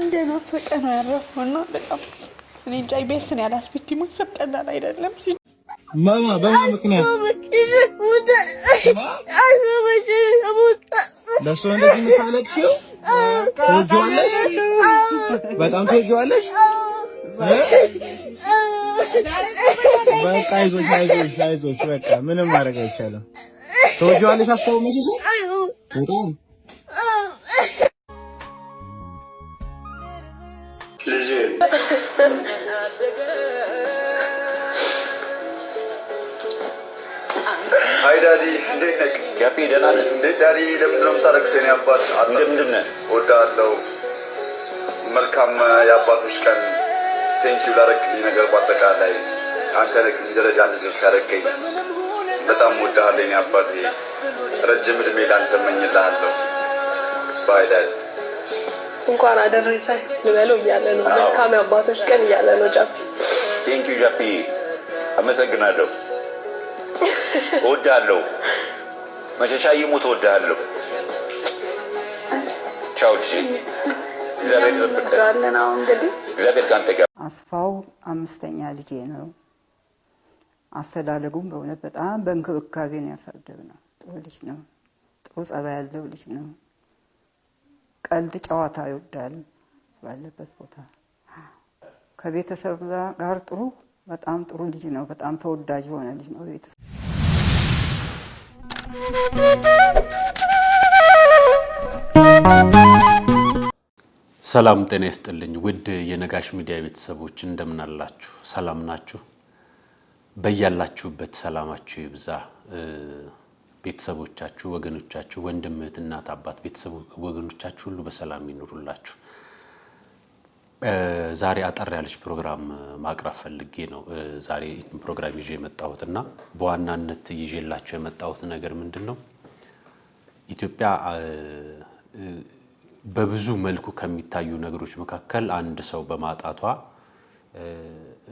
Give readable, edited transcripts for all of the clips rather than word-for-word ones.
እንደና ፈቀና ያረፈውና በጣም እኔ ጃይ ቤስን ያላስብቲ ማሰቀናል አይደለም ማማ በምን ምክንያት ለሱ እንደዚህ ምታለችው ትወጂዋለሽ በጣም ትወጂዋለሽ በቃ አይዞሽ በቃ ምንም ማድረግ አይቻልም ትወጂዋለሽ አስተውመሽ በጣም Hi daddy, እንዴት ነህ? ያፒ ደህና ነህ? እንዴት ዳዲ ለምንድን ነው የምታረክሰኝ? አባት እንደምንድን ነህ? እወድሃለሁ። መልካም የአባቶች ቀን። ቴንኪው ላደረግልኝ ነገር በአጠቃላይ አንተ ለዚህ ደረጃ እንድደርስ ያደረገኝ በጣም እወድሃለሁ የእኔ አባቴ። ረጅም እድሜ ላንተ እመኝልሃለሁ። ባይ ዳዲ። እንኳን አደረሰህ ልበለው እያለ ነው። መልካም የአባቶች ቀን እያለ ነው ጃፒ። ቴንኪው ጃፒ፣ አመሰግናለሁ። እወድሃለሁ መሸሻ ይሙት እወድሃለሁ። ቻው ልጄ፣ እግዚአብሔር ይጠብቅህ። አሁን እንግዲህ እግዚአብሔር ካንተ ጋር። አስፋው አምስተኛ ልጄ ነው። አስተዳደጉም በእውነት በጣም በእንክብካቤ ነው ያሳደግነው። ጥሩ ልጅ ነው። ጥሩ ጸባይ ያለው ልጅ ነው። ቀልድ ጨዋታ ይወዳል ባለበት ቦታ። ከቤተሰብ ጋር ጥሩ በጣም ጥሩ ልጅ ነው። በጣም ተወዳጅ የሆነ ልጅ ነው ቤተሰብ። ሰላም ጤና ይስጥልኝ ውድ የነጋሽ ሚዲያ ቤተሰቦች እንደምን አላችሁ? ሰላም ናችሁ? በያላችሁበት ሰላማችሁ ይብዛ። ቤተሰቦቻችሁ፣ ወገኖቻችሁ፣ ወንድም እህት፣ እናት፣ አባት፣ ቤተሰብ ወገኖቻችሁ ሁሉ በሰላም ይኑሩላችሁ። ዛሬ አጠር ያለች ፕሮግራም ማቅረብ ፈልጌ ነው ዛሬ ፕሮግራም ይዤ የመጣሁትና በዋናነት ይዤላችሁ የመጣሁት ነገር ምንድነው? ኢትዮጵያ በብዙ መልኩ ከሚታዩ ነገሮች መካከል አንድ ሰው በማጣቷ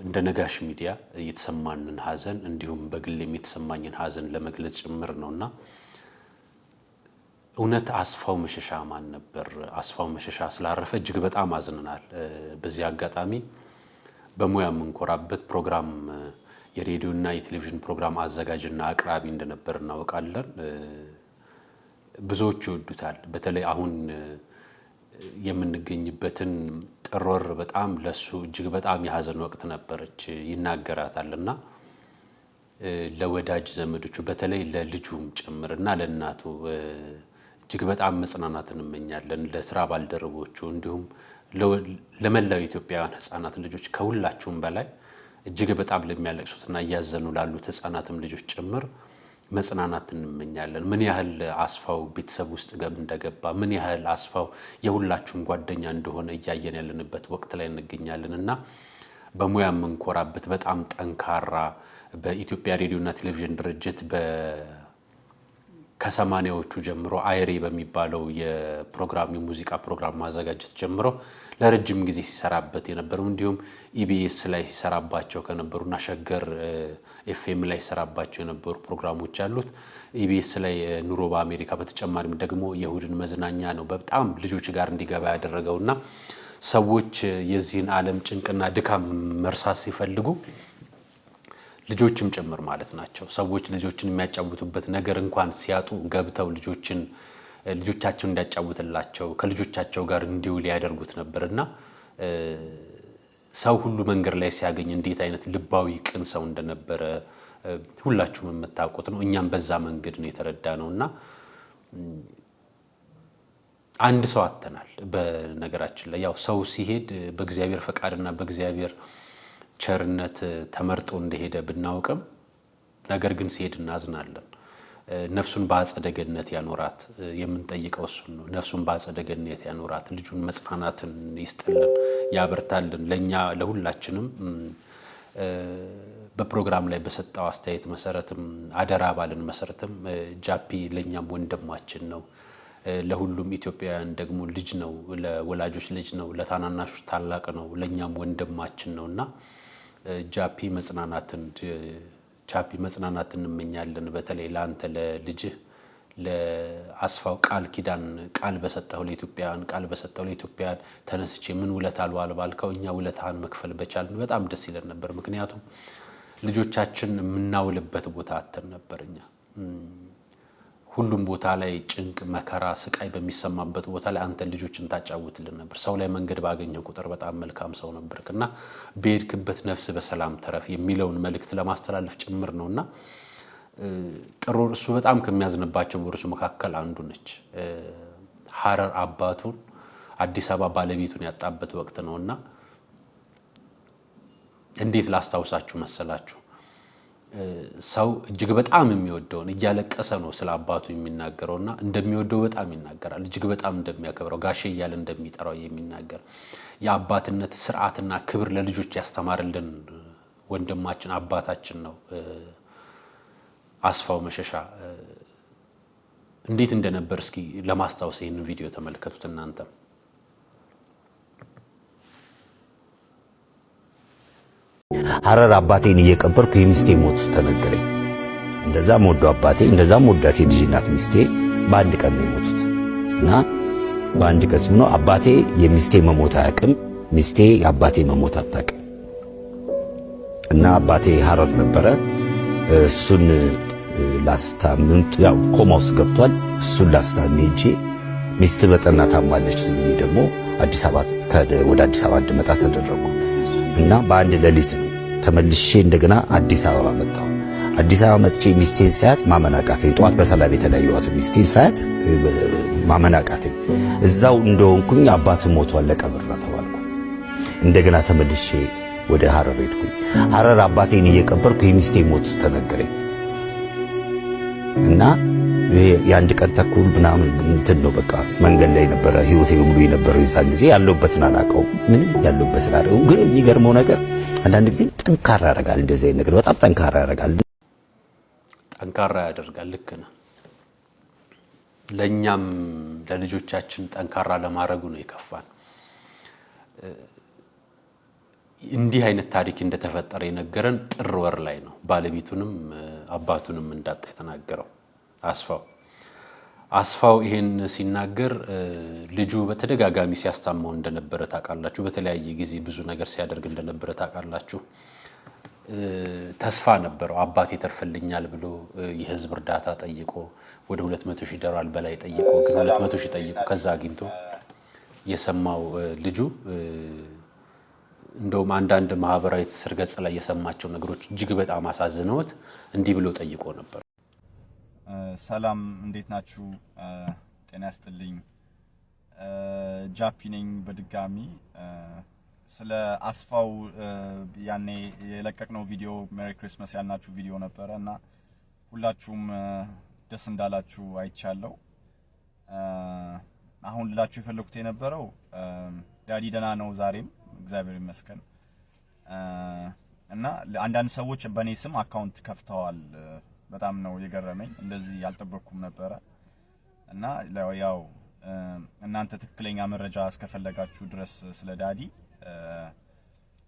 እንደ ነጋሽ ሚዲያ የተሰማንን ሀዘን እንዲሁም በግሌም የተሰማኝን ሀዘን ለመግለጽ ጭምር ነውና እውነት አስፋው መሸሻ ማን ነበር? አስፋው መሸሻ ስላረፈ እጅግ በጣም አዝነናል። በዚህ አጋጣሚ በሙያ የምንኮራበት ፕሮግራም የሬዲዮና የቴሌቪዥን ፕሮግራም አዘጋጅና አቅራቢ እንደነበር እናውቃለን። ብዙዎች ይወዱታል። በተለይ አሁን የምንገኝበትን ጥር ወር በጣም ለሱ እጅግ በጣም የሀዘን ወቅት ነበረች ይናገራታልና ለወዳጅ ዘመዶቹ በተለይ ለልጁም ጭምርና ለእናቱ እጅግ በጣም መጽናናትን እንመኛለን። ለስራ ባልደረቦቹ እንዲሁም ለመላው ኢትዮጵያውያን ህፃናት ልጆች ከሁላችሁም በላይ እጅግ በጣም ለሚያለቅሱትና እያዘኑ ላሉት ህፃናትም ልጆች ጭምር መጽናናትን እንመኛለን። ምን ያህል አስፋው ቤተሰብ ውስጥ እንደገባ ምን ያህል አስፋው የሁላችሁም ጓደኛ እንደሆነ እያየን ያለንበት ወቅት ላይ እንገኛለንና በሙያ የምንኮራበት በጣም ጠንካራ በኢትዮጵያ ሬዲዮና ቴሌቪዥን ድርጅት ከሰማኒያዎቹ ጀምሮ አይሬ በሚባለው የፕሮግራም የሙዚቃ ፕሮግራም ማዘጋጀት ጀምሮ ለረጅም ጊዜ ሲሰራበት የነበረው እንዲሁም ኢቢኤስ ላይ ሲሰራባቸው ከነበሩና ሸገር ኤፍኤም ላይ ሲሰራባቸው የነበሩ ፕሮግራሞች ያሉት ኢቢኤስ ላይ ኑሮ በአሜሪካ በተጨማሪም ደግሞ የእሁድን መዝናኛ ነው በጣም ልጆች ጋር እንዲገባ ያደረገውና ሰዎች የዚህን ዓለም ጭንቅና ድካም መርሳት ሲፈልጉ ልጆችም ጭምር ማለት ናቸው ሰዎች ልጆችን የሚያጫውቱበት ነገር እንኳን ሲያጡ ገብተው ልጆቻቸው እንዲያጫውትላቸው ከልጆቻቸው ጋር እንዲውል ያደርጉት ነበርና ሰው ሁሉ መንገር ላይ ሲያገኝ እንዴት አይነት ልባዊ ቅን ሰው እንደነበረ ሁላችሁም የምታውቁት ነው። እኛም በዛ መንገድ ነው የተረዳነውና አንድ ሰው አጥተናል። በነገራችን ላይ ያው ሰው ሲሄድ በእግዚአብሔር ፈቃድና በእግዚአብሔር ቸርነት ተመርጦ እንደሄደ ብናውቅም ነገር ግን ሲሄድ እናዝናለን። ነፍሱን በአጸደ ገነት ያኖራት የምንጠይቀው እሱ ነው። ነፍሱን በአጸደ ገነት ያኖራት ልጁን መጽናናትን ይስጥልን ያበርታልን። ለኛ ለሁላችንም በፕሮግራም ላይ በሰጣው አስተያየት መሰረትም አደራ ባልን መሰረትም ጃፒ ለኛም ወንድማችን ነው። ለሁሉም ኢትዮጵያውያን ደግሞ ልጅ ነው። ለወላጆች ልጅ ነው። ለታናናሾች ታላቅ ነው። ለኛም ወንድማችን ነውና ጃፒ መጽናናትን እንመኛለን። በተለይ ለአንተ ለልጅህ ለአስፋው ቃል በሰጠው ለኢትዮጵያን ተነስቼ ምን ውለታ አልዋል ባልከው እኛ ውለታን መክፈል በቻልን በጣም ደስ ይለን ነበር። ምክንያቱም ልጆቻችን የምናውልበት ቦታ አተን ነበርኛ ሁሉም ቦታ ላይ ጭንቅ መከራ ስቃይ በሚሰማበት ቦታ ላይ አንተ ልጆችን ታጫውትልን ነበር። ሰው ላይ መንገድ ባገኘው ቁጥር በጣም መልካም ሰው ነበርክና በሄድክበት ነፍስ በሰላም ተረፍ የሚለውን መልእክት ለማስተላለፍ ጭምር ነውና ጥሩ እሱ በጣም ከሚያዝንባቸው ወሮች መካከል አንዱ ነች። ሐረር አባቱን አዲስ አበባ ባለቤቱን ያጣበት ወቅት ነውና እንዴት ላስታውሳችሁ መሰላችሁ? ሰው እጅግ በጣም የሚወደውን እያለቀሰ ነው ስለ አባቱ የሚናገረውና እንደሚወደው በጣም ይናገራል። እጅግ በጣም እንደሚያከብረው ጋሼ እያለ እንደሚጠራው የሚናገር የአባትነት ስርዓትና ክብር ለልጆች ያስተማረልን ወንድማችን አባታችን ነው አስፋው መሸሻ። እንዴት እንደነበር እስኪ ለማስታወስ ይሄን ቪዲዮ ተመልከቱት እናንተ። ሐረር አባቴን እየቀበርኩ የሚስቴ ሞት ተነገረኝ። እንደዛም ወዶ አባቴ እንደዛም ወዳት የልጅናት ሚስቴ በአንድ ቀን ነው የሞቱት እና በአንድ ቀን ሆኖ አባቴ የሚስቴ መሞት አያውቅም፣ ሚስቴ የአባቴ መሞት አታውቅም። እና አባቴ ሐረር ነበረ። እሱን ላስታምንት ያው ኮማ ውስጥ ገብቷል። እሱን ላስታምንት ሄጄ ሚስት በጠና ታማለች ስልኝ ደግሞ ወደ አዲስ አበባ እንድመጣ ተደረጉ እና በአንድ ሌሊት ነው ተመልሼ እንደገና አዲስ አበባ መጣሁ። አዲስ አበባ መጥቼ ሚስቴን ሳያት ማመናቃተኝ። ጠዋት በሰላም የተለያየኋት ሚስቴን ሳያት ማመናቃተኝ። እዛው እንደሆንኩኝ አባት ሞቷል ለቀብር ተባልኩ። እንደገና ተመልሼ ወደ ሐረር ሄድኩኝ። ሐረር አባቴን እየቀበርኩ የሚስቴ ሞት ተነገረኝ እና የአንድ ቀን ተኩል ምናምን እንትን ነው በቃ መንገድ ላይ ነበረ ህይወቴ በሙሉ የነበረው። የዛን ጊዜ ያለሁበትን አላውቀውም፣ ምንም ያለሁበትን አላውቀውም። ግን የሚገርመው ነገር አንዳንድ ጊዜ ጠንካራ ያደርጋል። እንደዚህ አይነት ነገር በጣም ጠንካራ ያደርጋል፣ ጠንካራ ያደርጋል። ልክ ነህ። ለኛም ለልጆቻችን ጠንካራ ለማድረጉ ነው የከፋን። እንዲህ አይነት ታሪክ እንደተፈጠረ የነገረን ጥር ወር ላይ ነው። ባለቤቱንም አባቱንም እንዳጣ የተናገረው አስፋው ይሄን ሲናገር ልጁ በተደጋጋሚ ሲያስታማው እንደነበረ ታውቃላችሁ። በተለያየ ጊዜ ብዙ ነገር ሲያደርግ እንደነበረ ታውቃላችሁ። ተስፋ ነበረው አባቴ ተርፈልኛል ብሎ የህዝብ እርዳታ ጠይቆ ወደ 200,000 ዶላር በላይ ጠይቆ ግን 200,000 ጠይቆ ከዛ አግኝቶ የሰማው ልጁ እንደውም አንዳንድ ማህበራዊ ትስስር ገጽ ላይ የሰማቸው ነገሮች እጅግ በጣም አሳዝነውት እንዲህ ብሎ ጠይቆ ነበር። ሰላም እንዴት ናችሁ? ጤና ያስጥልኝ። ጃፒ ነኝ በድጋሚ ስለ አስፋው ያኔ የለቀቅነው ቪዲዮ ሜሪ ክሪስማስ ያልናችሁ ቪዲዮ ነበረ እና ሁላችሁም ደስ እንዳላችሁ አይቻለሁ። አሁን ልላችሁ የፈለኩት የነበረው ዳዲ ደና ነው ዛሬም እግዚአብሔር ይመስገን እና አንዳንድ ሰዎች በኔ ስም አካውንት ከፍተዋል። በጣም ነው የገረመኝ። እንደዚህ ያልጠበቅኩም ነበረ እና ያው እናንተ ትክክለኛ መረጃ እስከፈለጋችሁ ድረስ ስለ ዳዲ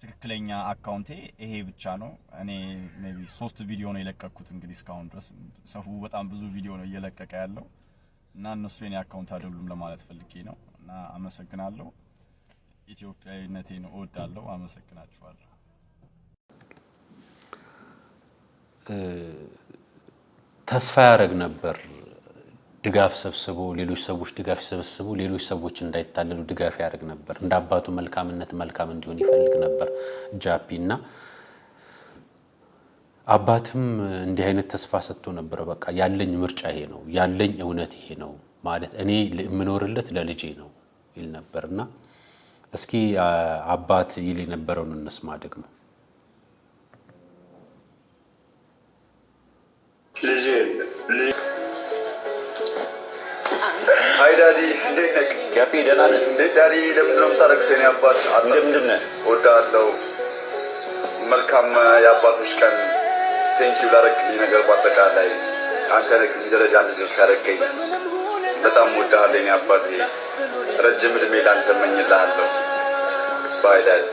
ትክክለኛ አካውንቴ ይሄ ብቻ ነው። እኔ ሜቢ 3 ቪዲዮ ነው የለቀቅኩት እንግዲህ እስካሁን ድረስ ሰፉ በጣም ብዙ ቪዲዮ ነው እየለቀቀ ያለው እና እነሱ የኔ አካውንት አይደሉም ለማለት ፈልጌ ነው እና አመሰግናለሁ። ኢትዮጵያዊነቴን እወዳለሁ። አመሰግናችኋለሁ። ተስፋ ያደርግ ነበር ድጋፍ ሰብስቦ ሌሎች ሰዎች ድጋፍ ሰብስቦ ሌሎች ሰዎች እንዳይታለሉ ድጋፍ ያደርግ ነበር። እንደ አባቱ መልካምነት መልካም እንዲሆን ይፈልግ ነበር ጃፒና አባትም እንዲህ አይነት ተስፋ ሰጥቶ ነበር። በቃ ያለኝ ምርጫ ይሄ ነው፣ ያለኝ እውነት ይሄ ነው ማለት እኔ የምኖርለት ለልጄ ነው ይል ነበርና እስኪ አባት ይል የነበረውን እንስማ ደግሞ። ሃይ ዳዲ እንዴት ነህ? ጃፒ ደህና ነህ? እንዴት ዳዲ ለምን ነው የምታረክሰኝ? አባት እንደምን ነህ? እወድሃለሁ። መልካም የአባቶች ቀን። ቴንኪው ላደረግልኝ ነገር በአጠቃላይ አንተ ነህ ደረጃ እንድደርስ ያደረገኝ። በጣም እወድሃለሁ አባቴ። ረጅም እድሜ ላንተ እመኝልሃለሁ። ባይ ዳዲ።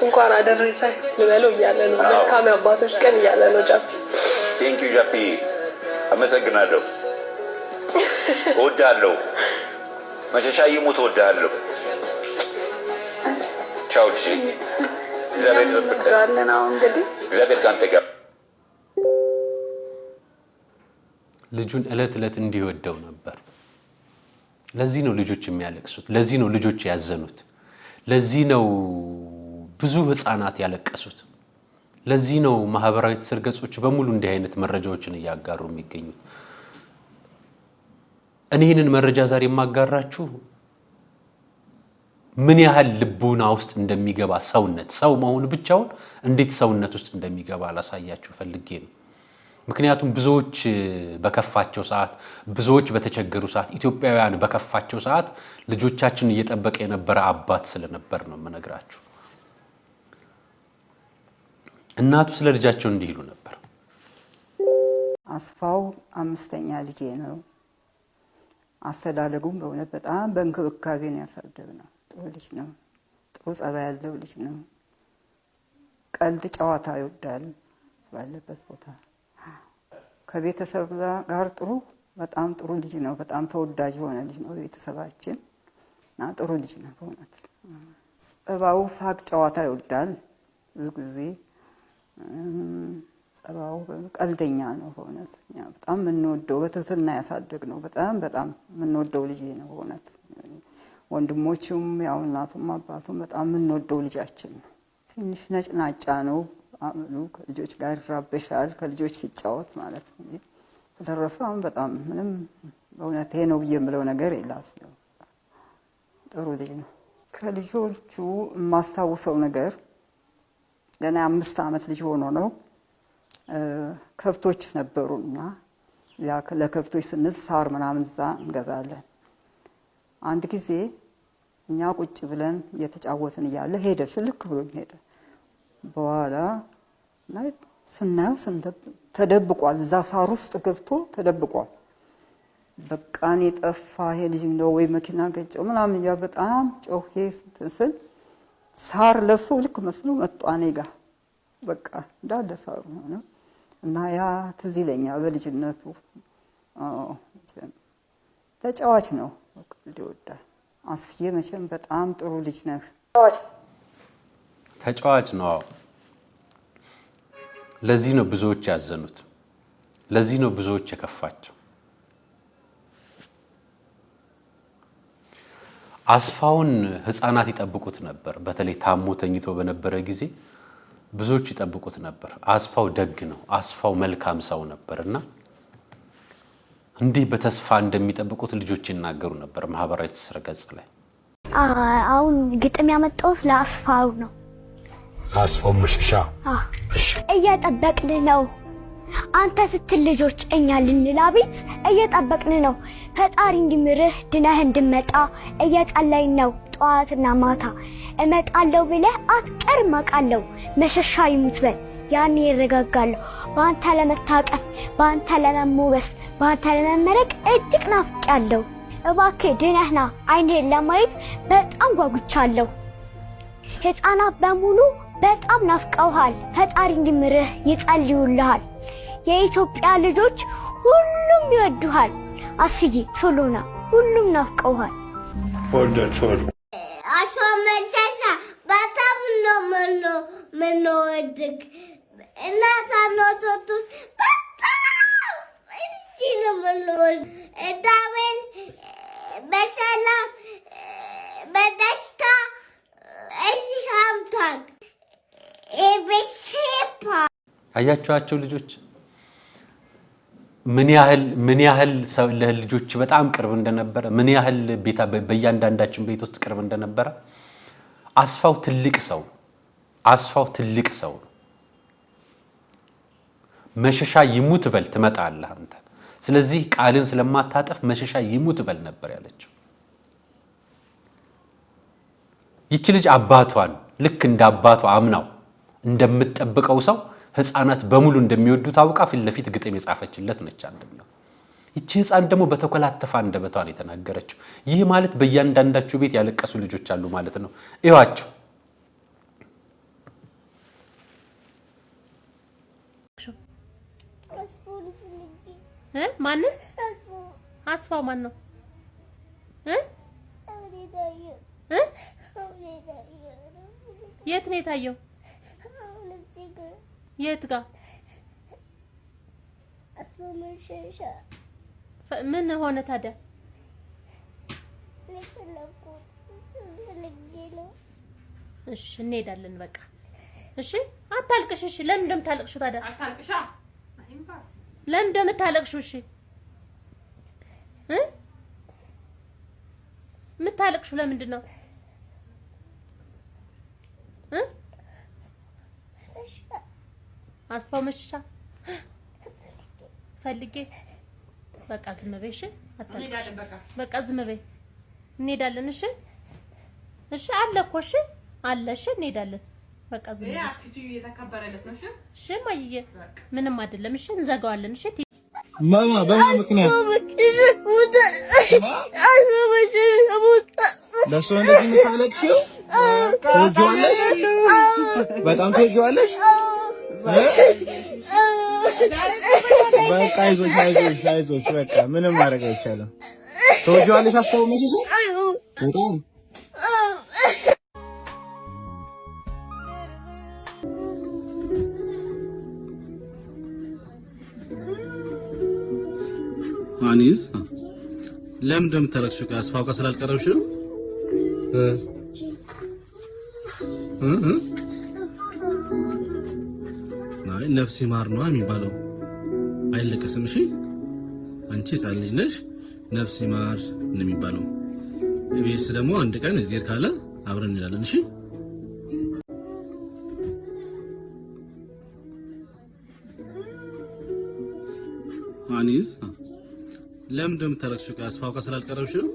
እንኳን አደረሰህ ልበለው እያለ ነው። መልካም አባቶች ቀን እያለ ነው ጃፒ። ቴንክ ዩ ጃፒ፣ አመሰግናለሁ። እወድሃለሁ። መሸሻ ይሙት እወድሃለሁ። ቻው ልጄ። እግዚአብሔር ይጠብቅህ። እግዚአብሔር ካንተ ጋር። ልጁን እለት እለት እንዲወደው ነበር። ለዚህ ነው ልጆች የሚያለቅሱት። ለዚህ ነው ልጆች ያዘኑት። ለዚህ ነው ብዙ ህፃናት ያለቀሱት። ለዚህ ነው ማህበራዊ ትስስር ገጾች በሙሉ እንዲህ አይነት መረጃዎችን እያጋሩ የሚገኙት። እኔ ይህንን መረጃ ዛሬ የማጋራችሁ ምን ያህል ልቡና ውስጥ እንደሚገባ ሰው መሆን ብቻውን እንዴት ሰውነት ውስጥ እንደሚገባ ላሳያችሁ ፈልጌ ነው። ምክንያቱም ብዙዎች በከፋቸው ሰዓት፣ ብዙዎች በተቸገሩ ሰዓት፣ ኢትዮጵያውያን በከፋቸው ሰዓት ልጆቻችን እየጠበቀ የነበረ አባት ስለነበር ነው የምነግራችሁ። እናቱ ስለ ልጃቸው እንዲህ ይሉ ነበር። አስፋው 5ኛ ልጄ ነው። አስተዳደጉም በእውነት በጣም በእንክብካቤ ነው ያሳደግነው። ጥሩ ልጅ ነው። ጥሩ ጸባይ ያለው ልጅ ነው። ቀልድ ጨዋታ ይወዳል ባለበት ቦታ። ከቤተሰብ ጋር በጣም ጥሩ ልጅ ነው። በጣም ተወዳጅ የሆነ ልጅ ነው ቤተሰባችን እና ጥሩ ልጅ ነው በእውነት። ጸባው ሳቅ ጨዋታ ይወዳል። ብዙ ጊዜ ጸባው ቀልደኛ ነው በእውነት። በጣም የምንወደው በትህትና ያሳደግነው በጣም የምንወደው ልጅ ነው በእውነት። ወንድሞቹም ያው እናቱም አባቱም በጣም የምንወደው ልጃችን ነው። ትንሽ ነጭናጫ ነው አመሉ። ከልጆች ጋር ይራበሻል፣ ከልጆች ሲጫወት ማለት ነው። በተረፈ በጣም ምንም በእውነት ይሄ ነው ብዬ የምለው ነገር የለም። ጥሩ ልጅ ነው። ከልጆቹ የማስታውሰው ነገር ገና 5 ዓመት ልጅ ሆኖ ነው። ከብቶች ነበሩና ያ ለከብቶች ስንል ሳር ምናምን እዛ እንገዛለን። አንድ ጊዜ እኛ ቁጭ ብለን እየተጫወትን እያለ ሄደ፣ ፍልክ ብሎ ሄደ። በኋላ ስናየው ተደብቋል፣ እዛ ሳር ውስጥ ገብቶ ተደብቋል። በቃ እኔ ጠፋ ይሄ ልጅ ነው ወይ መኪና ገጨው ምናምን ያ በጣም ጮሄ ስል ሳር ለብሶ ልክ መስሎ መጣ እኔ ጋር። በቃ እንዳለ ሳር ሆነ እና ያ ትዝ ይለኛል በልጅነቱ። ተጫዋች ነው፣ ይወዳል። አስፍዬ መቼም በጣም ጥሩ ልጅ ነህ። ተጫዋች ነው። ለዚህ ነው ብዙዎች ያዘኑት። ለዚህ ነው ብዙዎች የከፋቸው። አስፋውን ህፃናት ይጠብቁት ነበር። በተለይ ታሞ ተኝቶ በነበረ ጊዜ ብዙዎች ይጠብቁት ነበር። አስፋው ደግ ነው። አስፋው መልካም ሰው ነበርና እንዲህ በተስፋ እንደሚጠብቁት ልጆች ይናገሩ ነበር ማህበራዊ ትስስር ገጽ ላይ። አሁን ግጥም ያመጣሁት ለአስፋው ነው። አስፋው መሸሻ እሺ። እየጠበቅን ነው አንተ ስትል ልጆች እኛ ልንላቤት እየጠበቅን ነው። ፈጣሪ እንዲምርህ ድነህ እንድመጣ እየጸለይን ነው። ጠዋትና ማታ እመጣለሁ ብለህ አትቀርም አውቃለሁ። መሸሻ ይሙት በል ያኔ ይረጋጋለሁ። በአንተ ለመታቀፍ፣ በአንተ ለመሞበስ፣ በአንተ ለመመረቅ እጅግ ናፍቄያለሁ። እባክህ ድነህና አይኔን ለማየት በጣም ጓጉቻለሁ። ህፃናት በሙሉ በጣም ናፍቀውሃል። ፈጣሪ እንዲምርህ ይጸልዩልሃል። የኢትዮጵያ ልጆች ሁሉም ይወዱሃል። አስፍዬ ቶሎና ሁሉም ናፍቀውሃል። ወልዳቸዋል። አቶ መሸሻ በጣም ነው ምንወድቅ እና ሳኖቶቱ በጣም እንጂ ነው ምንወድ ዳዌን በሰላም በደስታ እዚህ አምታክ ኤቤሴፓ አያችኋቸው ልጆች ምን ያህል ለልጆች በጣም ቅርብ እንደነበረ፣ ምን ያህል በእያንዳንዳችን ቤት ውስጥ ቅርብ እንደነበረ። አስፋው ትልቅ ሰው መሸሻ ይሙት በል ትመጣለህ አንተ። ስለዚህ ቃልን ስለማታጠፍ መሸሻ ይሙት በል ነበር ያለችው። ይቺ ልጅ አባቷን ልክ እንደ አባቷ አምናው እንደምትጠብቀው ሰው ህፃናት በሙሉ እንደሚወዱት አውቃ ፊት ለፊት ግጥም የጻፈችለት ነች። አንደኛው ይቺ ህፃን ደግሞ በተኮላተፈ አንደበቷን የተናገረችው። ይህ ማለት በእያንዳንዳችሁ ቤት ያለቀሱ ልጆች አሉ ማለት ነው። እዩዋቸው። ማን አስፋው ማን ነው የት ነው የታየው የት ጋር ምን ሆነ ታዲያ እሺ እንሄዳለን በቃ እሺ አታልቅሽ እሺ ለምን እንደምታለቅሹ ታዲያ አታልቅሻ ለምን እንደምታለቅሹ እሺ ምታለቅሹ ለምንድን ነው አስፋው መሸሻ ፈልጌ በቃ ዝም በይ እሺ አታልቅሽ በቃ ዝም በይ እንሄዳለን እሺ እሺ አለ እኮ እሺ አለ እሺ እንሄዳለን በቃ ዝም በይ አክቲቪቲ የተከበረለት ነው እሺ እሺ ማይዬ ምንም አይደለም እሺ እንዘጋዋለን እሺ ማማ በማን ምክንያት ለሱ እንደዚህ ምታለቅሽው ትወጂዋለሽ በጣም ትወጂዋለሽ በቃ አይዞሽ በቃ ምንም ማድረግ አይቻልም ትወጂዋለሽ አስፋው መቼ በጣም ማኒዝ ለምን እንደምታለቅሽው ከአስፋው ጋር ስላልቀረብሽ ነው አይ ነፍስ ይማር ነው የሚባለው አይለቀስም እሺ አንቺ ሕፃን ልጅ ነሽ ነፍስ ይማር ነው የሚባለው እቤስ ደግሞ አንድ ቀን እግዚአብሔር ካለ አብረን እንላለን እሺ ማኒዝ ለምን እንደምታለቅሽው ከአስፋው ጋር ስላልቀረብሽ ነው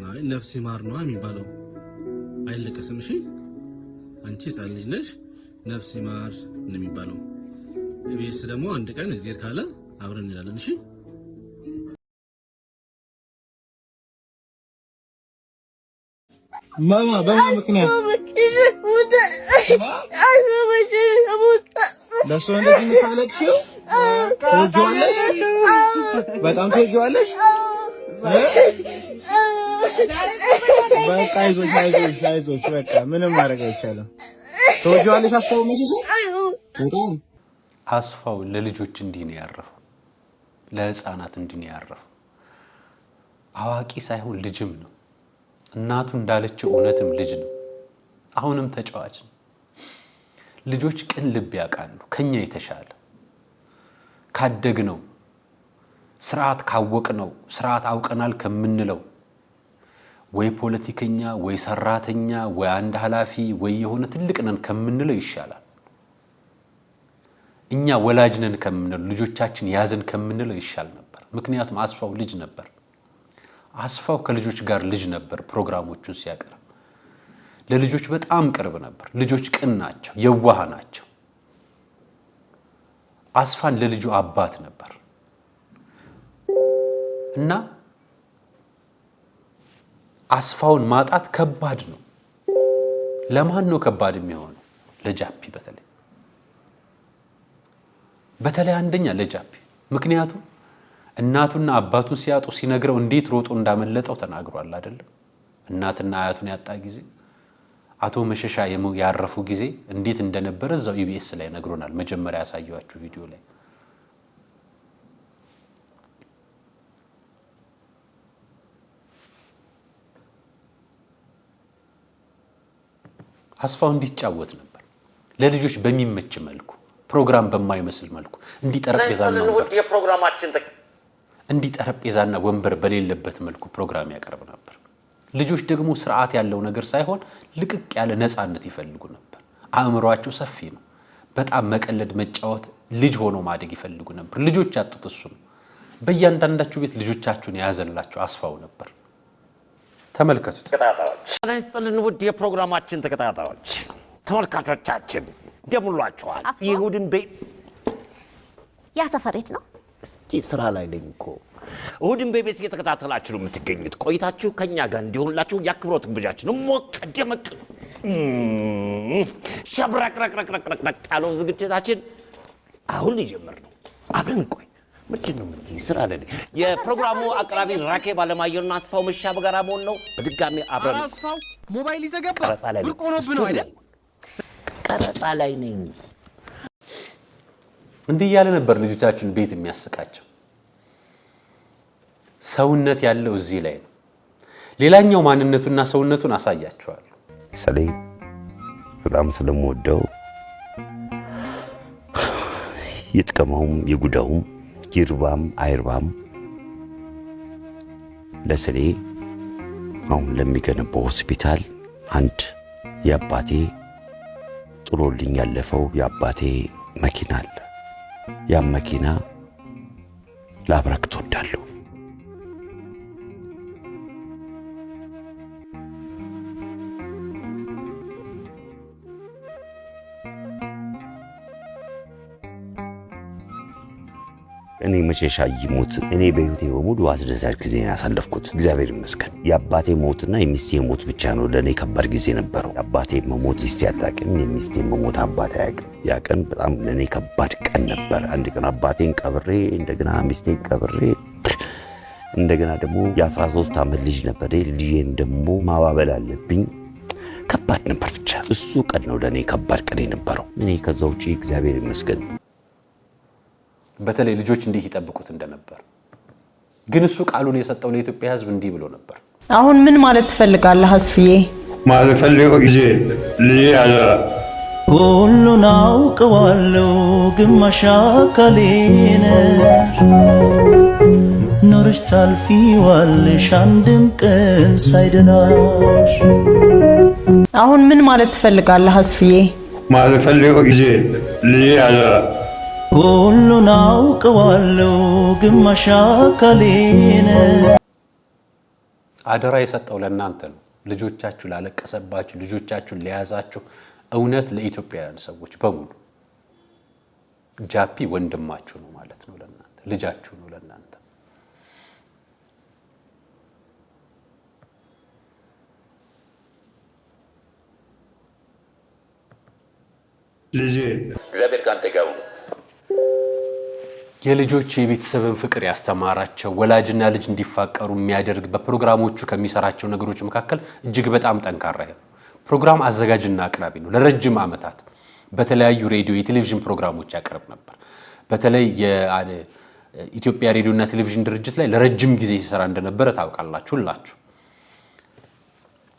አይ ነፍስ ይማር ነው የሚባለው አይለቀስም እሺ አንቺ ሕፃን ልጅ ነሽ ነፍስ ይማር ነው የሚባለው እቤስ ደግሞ አንድ ቀን እግዚአብሔር ካለ አብረን እንላለን እሺ ማማ በማን ምክንያት ለሱ እንደዚህ ምታለቅሽው ትወጂዋለሽ በጣም ትወጂዋለሽ በቃ አይዞሽ በቃ ምንም ማድረግ አይቻልም ትወጂዋለሽ አስፋው መቼ በጣም አስፋው ለልጆች እንዲህ ነው ያረፈው ለህፃናት እንዲህ ነው ያረፈው አዋቂ ሳይሆን ልጅም ነው እናቱ እንዳለችው እውነትም ልጅ ነው አሁንም ተጫዋች ነው ልጆች ቅን ልብ ያውቃሉ ከኛ የተሻለ ካደግነው ስርዓት ካወቅነው ስርዓት አውቀናል ከምንለው ወይ ፖለቲከኛ ወይ ሰራተኛ ወይ አንድ ኃላፊ ወይ የሆነ ትልቅ ነን ከምንለው ይሻላል እኛ ወላጅ ነን ከምንለው ልጆቻችን ያዝን ከምንለው ይሻል ነበር ምክንያቱም አስፋው ልጅ ነበር አስፋው ከልጆች ጋር ልጅ ነበር ፕሮግራሞቹን ሲያቀርብ ለልጆች በጣም ቅርብ ነበር ልጆች ቅን ናቸው የዋህ ናቸው አስፋን ለልጁ አባት ነበር እና አስፋውን ማጣት ከባድ ነው ለማን ነው ከባድ የሚሆነው ለጃፒ በተለይ አንደኛ ለጃፒ ምክንያቱም እናቱና አባቱን ሲያጡ ሲነግረው እንዴት ሮጦ እንዳመለጠው ተናግሯል አይደል እናትና አያቱን ያጣ ጊዜ አቶ መሸሻ ያረፉ ጊዜ እንዴት እንደነበረ እዛው ኢቢኤስ ላይ ነግሮናል መጀመሪያ ያሳየዋችሁ ቪዲዮ ላይ አስፋው እንዲጫወት ነበር ለልጆች በሚመች መልኩ ፕሮግራም በማይመስል መልኩ እንዲጠረጴዛና ወንበር በሌለበት መልኩ ፕሮግራም ያቀርብ ነበር ልጆች ደግሞ ስርዓት ያለው ነገር ሳይሆን ልቅቅ ያለ ነፃነት ይፈልጉ ነበር አእምሮአቸው ሰፊ ነው በጣም መቀለድ መጫወት ልጅ ሆኖ ማደግ ይፈልጉ ነበር ልጆች ያጡት እሱ ነው በእያንዳንዳችሁ ቤት ልጆቻችሁን ያዘላችሁ አስፋው ነበር ተመልከቱት ተከታታዮች አናስተልን ውድ የፕሮግራማችን ተከታታዮች ተመልካቾቻችን እንደምሏቸዋል ይሁድን ቤ ያ ሰፈሬት ነው እስቲ ስራ ላይ ነኝ እኮ እሁድን በቤት እየተከታተላችሁ ነው የምትገኙት። ቆይታችሁ ከኛ ጋር እንዲሆንላችሁ የአክብሮት ግብዣችን ሞቅ ደመቅ ሸብረቅረቅረቅረቅረቅ ያለው ዝግጅታችን አሁን ሊጀምር ነው። አብረን ቆይ ምንድን ነው የምትይ? ስራ ላይ ነኝ። የፕሮግራሙ አቅራቢ ራኬብ አለማየሁና አስፋው መሻ በጋራ መሆን ነው። በድጋሚ አብረን አስፋው ሞባይል ይዘገባ ብርቅ ሆኖብህ ነው አይደል? ቀረጻ ላይ ነኝ። እንዲህ ያለ ነበር ልጆቻችን ቤት የሚያስቃቸው። ሰውነት ያለው እዚህ ላይ ነው። ሌላኛው ማንነቱና ሰውነቱን አሳያቸዋለሁ። ሰለይ በጣም ስለምወደው ይጥቀመውም ይጉዳውም ይርባም አይርባም ለሰሌ አሁን ለሚገነባው ሆስፒታል አንድ የአባቴ ጥሎልኝ ያለፈው የአባቴ መኪና አለ። ያ መኪና ላብረክት ወዳለሁ። እኔ መቼሻ ይሞት እኔ በህይወቴ በሙሉ አስደሳች ጊዜ ያሳለፍኩት እግዚአብሔር ይመስገን። የአባቴ ሞትና የሚስቴ ሞት ብቻ ነው ለኔ ከባድ ጊዜ ነበረው። የአባቴ መሞት ሚስቴ አታውቅም፣ የሚስቴ መሞት አባቴ አያውቅም። ያ ቀን በጣም ለኔ ከባድ ቀን ነበር። አንድ ቀን አባቴን ቀብሬ እንደገና ሚስቴን ቀብሬ እንደገና ደግሞ የ13 ዓመት ልጅ ነበር። ልጄን ደግሞ ማባበል አለብኝ። ከባድ ነበር። ብቻ እሱ ቀን ነው ለኔ ከባድ ቀን የነበረው። እኔ ከዛ ውጪ እግዚአብሔር ይመስገን በተለይ ልጆች እንዴት ይጠብቁት እንደነበር ግን እሱ ቃሉን የሰጠው ለኢትዮጵያ ሕዝብ እንዲህ ብሎ ነበር። አሁን ምን ማለት ትፈልጋለህ አስፍዬ? ማለት ፈልገው ጊዜ ልጄ አደራ ሁሉን አውቀዋለሁ ግማሽ አካሌ ነሽ ኖርሽ ታልፊዋለሽ አንድም ቀን ሳይደላሽ። አሁን ምን ማለት ትፈልጋለህ አስፍዬ? ማለት ፈልገው ጊዜ ልጄ አደራ ሁሉን አውቀዋለሁ ግማሽ አካሌ ነሽ። አደራ የሰጠው ለእናንተ ነው። ልጆቻችሁ ላለቀሰባችሁ፣ ልጆቻችሁን ለያዛችሁ እውነት ለኢትዮጵያውያን ሰዎች በሙሉ ጃፒ ወንድማችሁ ነው ማለት ነው። ለእናንተ ልጃችሁ ነው። ለእናንተ ልጄ እግዚአብሔር ካንተ ጋር ነው። የልጆች የቤተሰብን ፍቅር ያስተማራቸው ወላጅና ልጅ እንዲፋቀሩ የሚያደርግ በፕሮግራሞቹ ከሚሰራቸው ነገሮች መካከል እጅግ በጣም ጠንካራ ነው። ፕሮግራም አዘጋጅና አቅራቢ ነው። ለረጅም ዓመታት በተለያዩ ሬዲዮ የቴሌቪዥን ፕሮግራሞች ያቀርብ ነበር። በተለይ የኢትዮጵያ ሬዲዮና ቴሌቪዥን ድርጅት ላይ ለረጅም ጊዜ ሲሰራ እንደነበረ ታውቃላችሁ ሁላችሁ።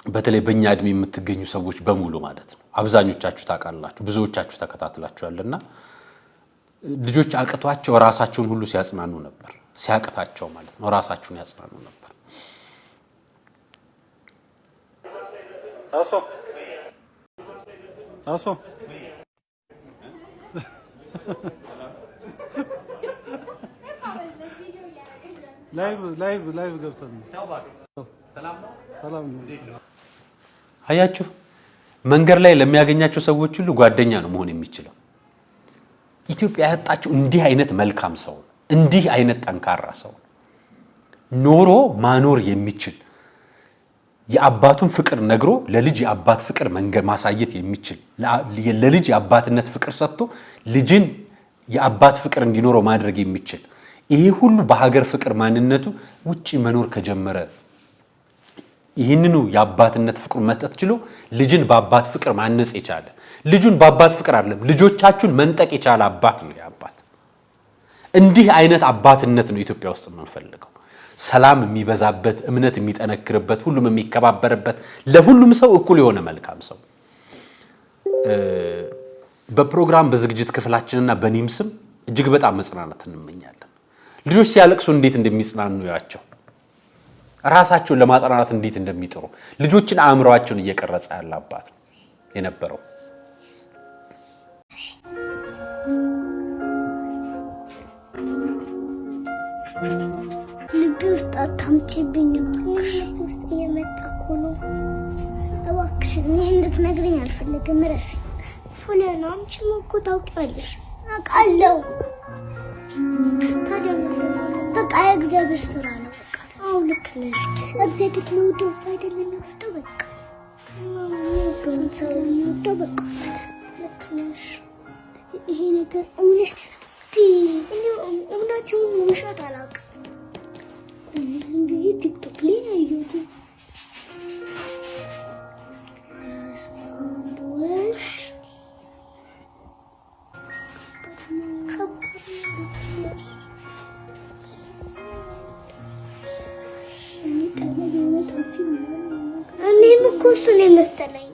በተለይ በእኛ እድሜ የምትገኙ ሰዎች በሙሉ ማለት ነው። አብዛኞቻችሁ ታውቃላችሁ፣ ብዙዎቻችሁ ተከታትላችኋልና ልጆች አቅቷቸው ራሳቸውን ሁሉ ሲያጽናኑ ነበር። ሲያቅታቸው ማለት ነው ራሳቸውን ያጽናኑ ነበር። አሶ ላይቭ ገብተን ሰላም ነው። አያችሁ መንገድ ላይ ለሚያገኛቸው ሰዎች ሁሉ ጓደኛ ነው መሆን የሚችለው። ኢትዮጵያ ያጣችው እንዲህ አይነት መልካም ሰው፣ እንዲህ አይነት ጠንካራ ሰው ኖሮ ማኖር የሚችል የአባቱን ፍቅር ነግሮ ለልጅ የአባት ፍቅር መንገድ ማሳየት የሚችል ለልጅ የአባትነት ፍቅር ሰጥቶ ልጅን የአባት ፍቅር እንዲኖረው ማድረግ የሚችል ይሄ ሁሉ በሀገር ፍቅር ማንነቱ ውጪ መኖር ከጀመረ ይህንኑ የአባትነት ፍቅር መስጠት ችሎ ልጅን በአባት ፍቅር ማነጽ የቻለ ልጁን በአባት ፍቅር አይደለም ልጆቻችሁን መንጠቅ የቻለ አባት ነው ያባት። እንዲህ አይነት አባትነት ነው ኢትዮጵያ ውስጥ የምንፈልገው። ሰላም የሚበዛበት፣ እምነት የሚጠነክርበት፣ ሁሉም የሚከባበርበት፣ ለሁሉም ሰው እኩል የሆነ መልካም ሰው። በፕሮግራም በዝግጅት ክፍላችንና በኔም ስም እጅግ በጣም መጽናናት እንመኛለን። ልጆች ሲያለቅሱ እንዴት እንደሚጽናኑ ያቸው ራሳቸውን ለማጽናናት እንዴት እንደሚጥሩ ልጆችን አእምሮአቸውን እየቀረጸ ያለ አባት ነው የነበረው። ልቤ ውስጥ አታምጪብኝ እባክሽ። ውስጥ እየመጣ እኮ ነው። እባክሽ ይህ እንድትነግረኝ አልፈለግም። እረፊ ሶሊያና፣ አንቺም እኮ ታውቂያለሽ። አውቃለሁ ታዲያ በቃ የእግዚአብሔር ስራ ነው። በቃ አዎ ልክ ነሽ። እግዚአብሔር የሚወደው ሰው አይደለም የሚወስደው። በቃ ሰው የሚወደው በቃ ልክ ነሽ። ይሄ ነገር እውነት ነው። እኔ እውነት ይሁን ውሸት አላውቅም። ዝም ብዬ ቲክቶክ ላይ ነው ያየሁት። እኔም እኮ እሱን የመሰለኝ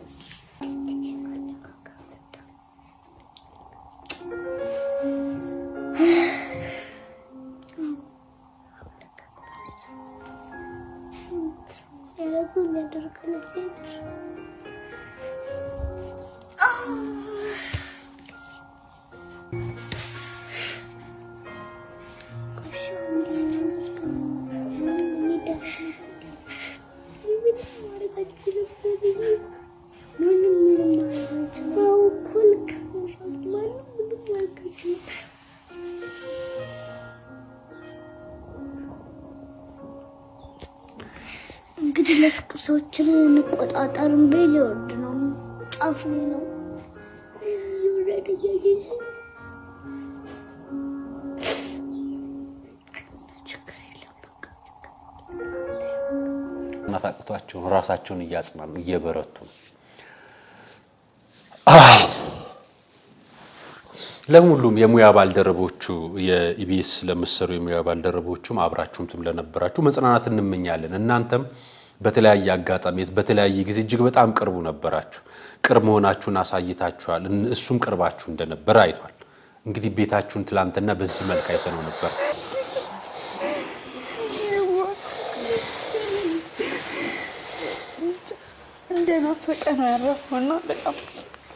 እንግዲህ ለፍቅር ሰዎችን እንቆጣጠርን ቤል ይወርድ ነው ጫፉ ነው ይወረድ ያየኝ እናታቅቷቸው ራሳቸውን እያጽናኑ እየበረቱ ለሁሉም የሙያ ባልደረቦቹ የኢቢኤስ ለምሰሩ የሙያ ባልደረቦቹም አብራችሁም ለነበራችሁ መጽናናት እንመኛለን። እናንተም በተለያየ አጋጣሚ በተለያየ ጊዜ እጅግ በጣም ቅርቡ ነበራችሁ። ቅርብ መሆናችሁን አሳይታችኋል። እሱም ቅርባችሁ እንደነበር አይቷል። እንግዲህ ቤታችሁን ትላንትና በዚህ መልክ አይተነው ነበር። እንደናፈቀ ነው ያረፈውና በጣም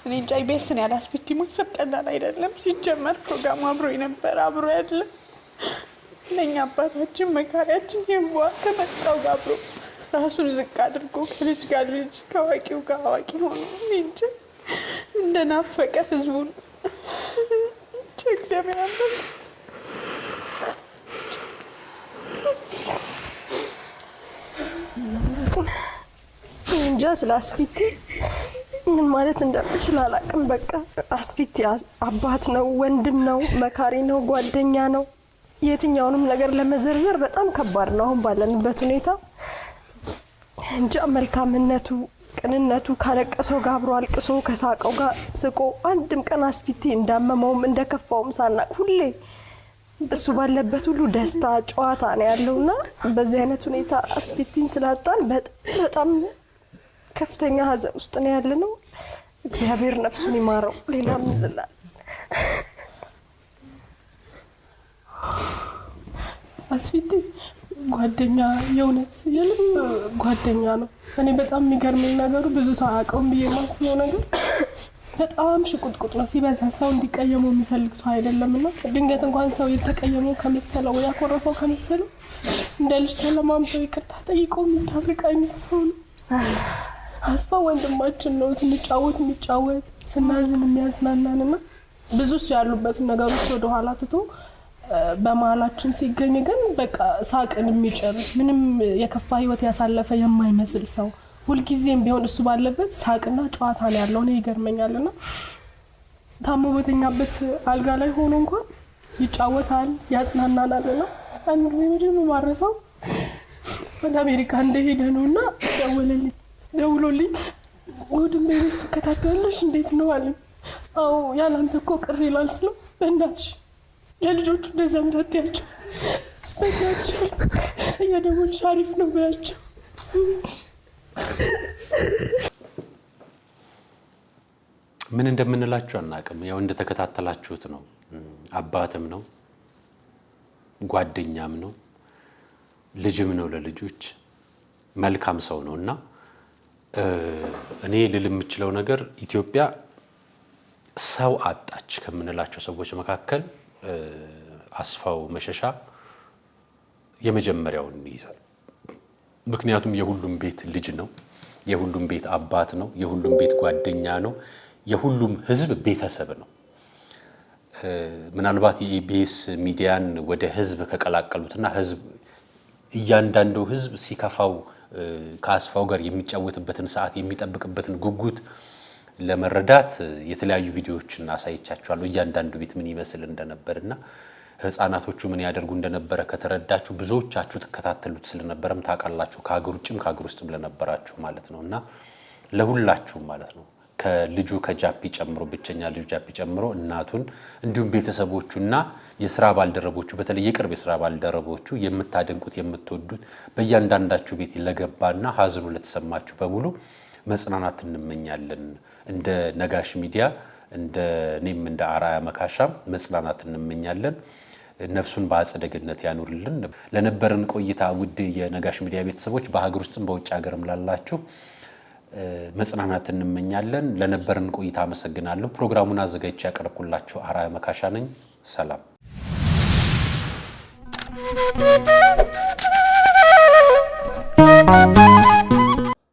እኔ እንጃ ኢቢኤስን ያላስቢቲ ማሰብ ቀላል አይደለም። ሲጀመር ፕሮግራሙ አብሮ ነበር አብሮ ያለ ለኛ አባታችን መካሪያችን የዋ ከመጣው ጋር አብሮ ራሱን ዝቅ አድርጎ ከልጅ ጋር ልጅ ከዋቂው ጋር አዋቂ ሆኖ እንጂ እንደናፈቀ ህዝቡን እግዚአብሔር አለ እንጃ ስለ አስቢቲ ምን ማለት እንደምችል አላውቅም። በቃ አስቢቲ አባት ነው፣ ወንድም ነው፣ መካሪ ነው፣ ጓደኛ ነው። የትኛውንም ነገር ለመዘርዘር በጣም ከባድ ነው አሁን ባለንበት ሁኔታ። እንጃ መልካምነቱ፣ ቅንነቱ ካለቀሰው ጋር አብሮ አልቅሶ ከሳቀው ጋር ስቆ አንድም ቀን አስቢቲ እንዳመመውም እንደከፋውም ሳናቅ ሁሌ እሱ ባለበት ሁሉ ደስታ ጨዋታ ነው ያለውና በዚህ አይነት ሁኔታ አስቢቲን ስላጣን በጣም ከፍተኛ ሀዘን ውስጥ ነው ያለነው። እግዚአብሔር ነፍሱን ይማረው። ሌላ ምን ይላል? አስቢቲ ጓደኛ የእውነት የለም ጓደኛ ነው። እኔ በጣም የሚገርመኝ ነገሩ ብዙ ሰው አያውቀውም ብዬ የማስበው ነገር በጣም ሽቁጥቁጥ ነው። ሲበዛ ሰው እንዲቀየመው የሚፈልግ ሰው አይደለምና ድንገት እንኳን ሰው የተቀየመው ከመሰለው ወይ ያኮረፈው ከመሰለው እንደ ልጅ ተለማምጦ ይቅርታ ጠይቆ የሚታረቅ አይነት ሰው ነው። አስፋ ወንድማችን ነው። ስንጫወት የሚጫወት ስናዝን የሚያዝናናንና ብዙ እሱ ያሉበትን ነገሮች ወደ ኋላ ትቶ በመሀላችን ሲገኝ ግን በቃ ሳቅን የሚጭር ምንም የከፋ ህይወት ያሳለፈ የማይመስል ሰው ሁልጊዜም ቢሆን እሱ ባለበት ሳቅና ጨዋታ ነው ያለው። ነው ይገርመኛልና ታሞ በተኛበት አልጋ ላይ ሆኖ እንኳን ይጫወታል፣ ያጽናናናልና አንድ ጊዜ ምንም ማረሰው ወደ አሜሪካ እንደሄደ ነውና ደውሎልኝ ወድም ቤት ተከታተለሽ እንዴት ነው አለ። አዎ ያላንተ እኮ ቅር ይላል ስለው በእናትሽ ለልጆቹ እንደዛ ምራትያቸው በእናትሽ እየደወልሽ አሪፍ ነው ብላቸው። ምን እንደምንላችሁ አናውቅም። ያው እንደተከታተላችሁት ነው። አባትም ነው፣ ጓደኛም ነው፣ ልጅም ነው ለልጆች መልካም ሰው ነውና እኔ ልል የምችለው ነገር ኢትዮጵያ ሰው አጣች ከምንላቸው ሰዎች መካከል አስፋው መሸሻ የመጀመሪያውን ይይዛል። ምክንያቱም የሁሉም ቤት ልጅ ነው፣ የሁሉም ቤት አባት ነው፣ የሁሉም ቤት ጓደኛ ነው፣ የሁሉም ህዝብ ቤተሰብ ነው። ምናልባት የኢቢኤስ ሚዲያን ወደ ህዝብ ከቀላቀሉትና ህዝብ እያንዳንዱ ህዝብ ሲከፋው ከአስፋው ጋር የሚጫወትበትን ሰዓት የሚጠብቅበትን ጉጉት ለመረዳት የተለያዩ ቪዲዮዎችን አሳይቻችኋለሁ። እያንዳንዱ ቤት ምን ይመስል እንደነበርና ህፃናቶቹ ምን ያደርጉ እንደነበረ ከተረዳችሁ ብዙዎቻችሁ ተከታተሉት ስለነበረም ታውቃላችሁ። ከሀገር ውጭም ከሀገር ውስጥም ለነበራችሁ ማለት ነውና ለሁላችሁ ማለት ነው። ከልጁ ከጃፒ ጨምሮ ብቸኛ ልጁ ጃፒ ጨምሮ እናቱን እንዲሁም ቤተሰቦቹና የሥራ ባልደረቦቹ በተለይ የቅርብ የሥራ ባልደረቦቹ የምታደንቁት የምትወዱት በእያንዳንዳችሁ ቤት ለገባና ሀዘኑ ለተሰማችሁ በሙሉ መጽናናት እንመኛለን። እንደ ነጋሽ ሚዲያ እንደ እኔም እንደ አራያ መካሻም መጽናናት እንመኛለን። ነፍሱን በአጸደ ገነት ያኑርልን። ለነበረን ቆይታ ውድ የነጋሽ ሚዲያ ቤተሰቦች በሀገር ውስጥም በውጭ ሀገርም ላላችሁ መጽናናት እንመኛለን። ለነበረን ቆይታ አመሰግናለሁ። ፕሮግራሙን አዘጋጅቼ ያቀርብኩላችሁ አራያ መካሻ ነኝ። ሰላም